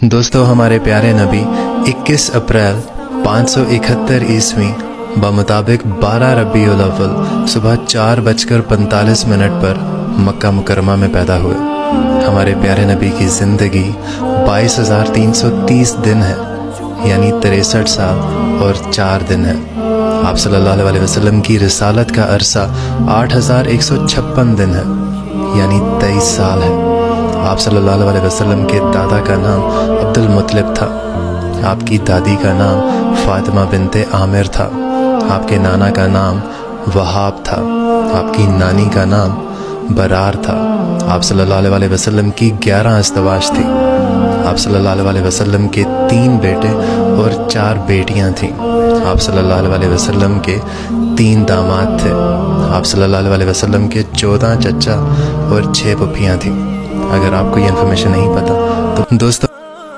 दोस्तों, हमारे प्यारे नबी 21 अप्रैल 571 ईस्वी बमुताबिक 12 रबीउल अव्वल सुबह 4:45 पर मक्का मुकरमा में पैदा हुए। हमारे प्यारे नबी की ज़िंदगी 22,330 दिन है, यानी 63 साल और 4 दिन है। आप सल्लल्लाहु अलैहि वसल्लम की रिसालत का अरसा 8,156 दिन है, यानी 23 साल है। आप सल्लल्लाहु अलैहि वसल्लम के दादा का नाम अब्दुल मुत्तलिब था। आपकी दादी का नाम फातिमा बिनते आमिर था। आपके नाना का नाम वहाब था। आपकी नानी का नाम बरार था। आप सल्लल्लाहु अलैहि वसल्लम की 11 अज़दवाज थी। आप सल्लल्लाहु अलैहि वसल्लम के 3 बेटे और 4 बेटियां थीं। आप सल्लल्लाहु अलैहि वसल्लम के 3 दामाद थे। आप सल्लल्लाहु अलैहि वसल्लम के 14 चचा और 6 पुप्पियां थीं। अगर आपको ये इन्फॉर्मेशन नहीं पता तो दोस्तों